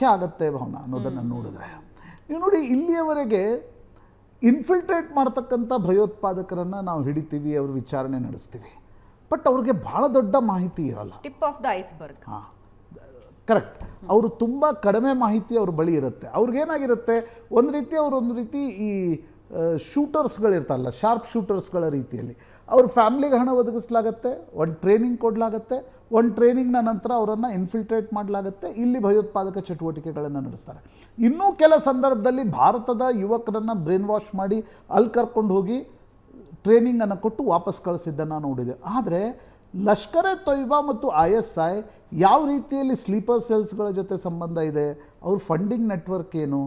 ಮುಖ್ಯ ಆಗತ್ತೆ ಭಾವನಾ ಅನ್ನೋದನ್ನು ನೋಡಿದ್ರೆ, ನೀವು ನೋಡಿ ಇಲ್ಲಿಯವರೆಗೆ ಇನ್ಫಿಲ್ಟ್ರೇಟ್ ಮಾಡ್ತಕ್ಕಂಥ ಭಯೋತ್ಪಾದಕರನ್ನು ನಾವು ಹಿಡಿತೀವಿ, ಅವ್ರ ವಿಚಾರಣೆ ನಡೆಸ್ತೀವಿ, ಬಟ್ ಅವ್ರಿಗೆ ಭಾಳ ದೊಡ್ಡ ಮಾಹಿತಿ ಇರಲ್ಲ. Tip of the iceberg. ಹಾಂ, ಕರೆಕ್ಟ್. ಅವರು ತುಂಬ ಕಡಿಮೆ ಮಾಹಿತಿ ಅವ್ರ ಬಳಿ ಇರುತ್ತೆ. ಅವ್ರಿಗೇನಾಗಿರುತ್ತೆ, ಒಂದು ರೀತಿ ಈ ಶೂಟರ್ಸ್ಗಳಿರ್ತಾರಲ್ಲ, ಶಾರ್ಪ್ ಶೂಟರ್ಸ್ಗಳ ರೀತಿಯಲ್ಲಿ ಅವ್ರ ಫ್ಯಾಮ್ಲಿಗೆ ಹಣ ಒದಗಿಸಲಾಗತ್ತೆ, ಒಂದು ಟ್ರೈನಿಂಗ್ ಕೊಡಲಾಗತ್ತೆ, ಒಂದು ಟ್ರೈನಿಂಗ್ನ ನಂತರ ಅವರನ್ನು ಇನ್ಫಿಲ್ಟ್ರೇಟ್ ಮಾಡಲಾಗತ್ತೆ, ಇಲ್ಲಿ ಭಯೋತ್ಪಾದಕ ಚಟುವಟಿಕೆಗಳನ್ನು ನಡೆಸ್ತಾರೆ. ಇನ್ನೂ ಕೆಲ ಸಂದರ್ಭದಲ್ಲಿ ಭಾರತದ ಯುವಕರನ್ನು ಬ್ರೈನ್ ವಾಶ್ ಮಾಡಿ ಅಲ್ಲಿ ಕರ್ಕೊಂಡು ಹೋಗಿ ಟ್ರೈನಿಂಗನ್ನು ಕೊಟ್ಟು ವಾಪಸ್ ಕಳಿಸಿದ್ದನ್ನು ನೋಡಿದೆ. ಆದರೆ ಲಷ್ಕರ್ ಎ ತೊಯ್ಬಾ ಮತ್ತು ISI ಯಾವ ರೀತಿಯಲ್ಲಿ ಸ್ಲೀಪರ್ ಸೆಲ್ಸ್ಗಳ ಜೊತೆ ಸಂಬಂಧ ಇದೆ, ಅವ್ರ ಫಂಡಿಂಗ್ ನೆಟ್ವರ್ಕ್ ಏನು,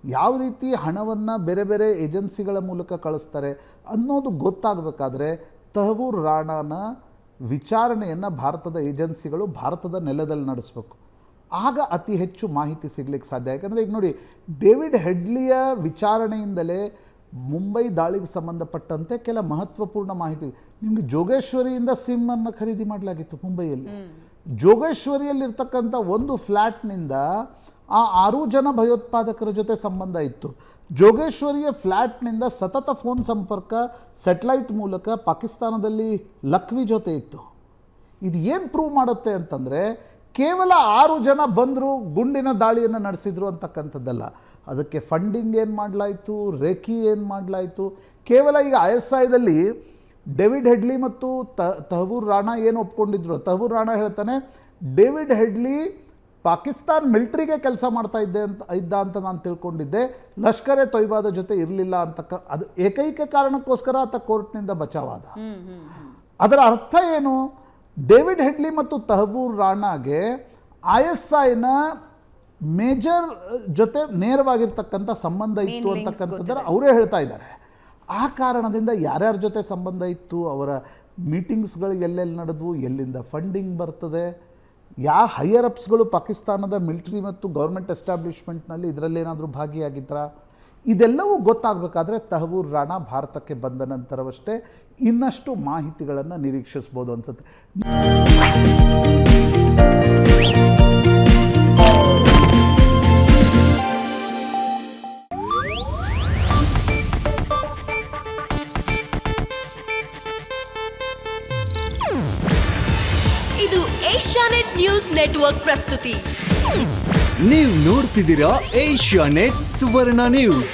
ಯಾವ ರೀತಿ ಹಣವನ್ನು ಬೇರೆ ಬೇರೆ ಏಜೆನ್ಸಿಗಳ ಮೂಲಕ ಕಳಿಸ್ತಾರೆ ಅನ್ನೋದು ಗೊತ್ತಾಗಬೇಕಾದ್ರೆ ತಹವೂರ್ ರಾಣಾನ ವಿಚಾರಣೆಯನ್ನು ಭಾರತದ ಏಜೆನ್ಸಿಗಳು ಭಾರತದ ನೆಲದಲ್ಲಿ ನಡೆಸಬೇಕು. ಆಗ ಅತಿ ಹೆಚ್ಚು ಮಾಹಿತಿ ಸಿಗ್ಲಿಕ್ಕೆ ಸಾಧ್ಯ. ಯಾಕಂದರೆ ಈಗ ನೋಡಿ, ಡೇವಿಡ್ ಹೆಡ್ಲಿಯ ವಿಚಾರಣೆಯಿಂದಲೇ ಮುಂಬೈ ದಾಳಿಗೆ ಸಂಬಂಧಪಟ್ಟಂತೆ ಕೆಲ ಮಹತ್ವಪೂರ್ಣ ಮಾಹಿತಿ. ನಿಮಗೆ ಜೋಗೇಶ್ವರಿಯಿಂದ ಸಿಮ್ಮನ್ನು ಖರೀದಿ ಮಾಡಲಾಗಿತ್ತು ಮುಂಬೈಯಲ್ಲಿ. ಜೋಗೇಶ್ವರಿಯಲ್ಲಿರ್ತಕ್ಕಂಥ ಒಂದು ಫ್ಲ್ಯಾಟ್ನಿಂದ ಆ 6 ಜನ ಭಯೋತ್ಪಾದಕರ ಜೊತೆ ಸಂಬಂಧ ಇತ್ತು. ಜೋಗೇಶ್ವರಿಯ ಫ್ಲ್ಯಾಟ್ನಿಂದ ಸತತ ಫೋನ್ ಸಂಪರ್ಕ ಸ್ಯಾಟಲೈಟ್ ಮೂಲಕ ಪಾಕಿಸ್ತಾನದಲ್ಲಿ ಲಕ್ವಿ ಜೊತೆ ಇತ್ತು. ಇದು ಏನು ಪ್ರೂವ್ ಮಾಡುತ್ತೆ ಅಂತಂದರೆ, ಕೇವಲ 6 ಜನ ಬಂದರು, ಗುಂಡಿನ ದಾಳಿಯನ್ನು ನಡೆಸಿದ್ರು ಅಂತಕ್ಕಂಥದ್ದಲ್ಲ. ಅದಕ್ಕೆ ಫಂಡಿಂಗ್ ಏನು ಮಾಡಲಾಯಿತು, ರೇಖಿ ಏನು ಮಾಡಲಾಯಿತು. ಕೇವಲ ಈಗ ISIದಲ್ಲಿ ಡೇವಿಡ್ ಹೆಡ್ಲಿ ಮತ್ತು ತಹವೂರ್ ರಾಣಾ ಏನು ಒಪ್ಕೊಂಡಿದ್ರು, ತಹವೂರ್ ರಾಣಾ ಹೇಳ್ತಾನೆ, ಡೇವಿಡ್ ಹೆಡ್ಲಿ ಪಾಕಿಸ್ತಾನ್ ಮಿಲ್ಟ್ರಿಗೆ ಕೆಲಸ ಮಾಡ್ತಾ ಇದ್ದ ಅಂತ ನಾನು ತಿಳ್ಕೊಂಡಿದ್ದೆ, ಲಷ್ಕರ್ ಎ ತೊಯ್ಬಾದ ಜೊತೆ ಇರಲಿಲ್ಲ ಅದು ಏಕೈಕ ಕಾರಣಕ್ಕೋಸ್ಕರ ಆತ ಕೋರ್ಟ್ನಿಂದ ಬಚಾವಾದ. ಅದರ ಅರ್ಥ ಏನು, ಡೇವಿಡ್ ಹೆಡ್ಲಿ ಮತ್ತು ತಹವೂರ್ ರಾಣಾಗೆ ISIನ ಮೇಜರ್ ಜೊತೆ ನೇರವಾಗಿರ್ತಕ್ಕಂಥ ಸಂಬಂಧ ಇತ್ತು ಅಂತಕ್ಕಂಥದ್ದರ ಅವರೇ ಹೇಳ್ತಾ ಇದ್ದಾರೆ. ಆ ಕಾರಣದಿಂದ ಯಾರ್ಯಾರ ಜೊತೆ ಸಂಬಂಧ ಇತ್ತು, ಅವರ ಮೀಟಿಂಗ್ಸ್ಗಳು ಎಲ್ಲೆಲ್ಲಿ ನಡೆದವು, ಎಲ್ಲಿಂದ ಫಂಡಿಂಗ್ ಬರ್ತದೆ, ಯಾವ ಹೈಯರ್ ಅಪ್ಸ್ಗಳು ಪಾಕಿಸ್ತಾನದ ಮಿಲಿಟರಿ ಮತ್ತು ಗೌರ್ಮೆಂಟ್ ಎಸ್ಟಾಬ್ಲಿಷ್ಮೆಂಟ್ನಲ್ಲಿ ಇದರಲ್ಲೇನಾದರೂ ಭಾಗಿಯಾಗಿದ್ರಾ, ಇದೆಲ್ಲವೂ ಗೊತ್ತಾಗಬೇಕಾದ್ರೆ ತಹವೂರ್ ರಾಣಾ ಭಾರತಕ್ಕೆ ಬಂದ ನಂತರವಷ್ಟೇ ಇನ್ನಷ್ಟು ಮಾಹಿತಿಗಳನ್ನು ನಿರೀಕ್ಷಿಸ್ಬೋದು ಅನ್ಸುತ್ತೆ. ಇದು ಏಷ್ಯಾನೆಟ್ ನ್ಯೂಸ್ ನೆಟ್ವರ್ಕ್ ಪ್ರಸ್ತುತಿ. ನೀವು ನೋಡ್ತಿದ್ದೀರಾ ಏಷ್ಯಾನೆಟ್ ಸುವರ್ಣ ನ್ಯೂಸ್.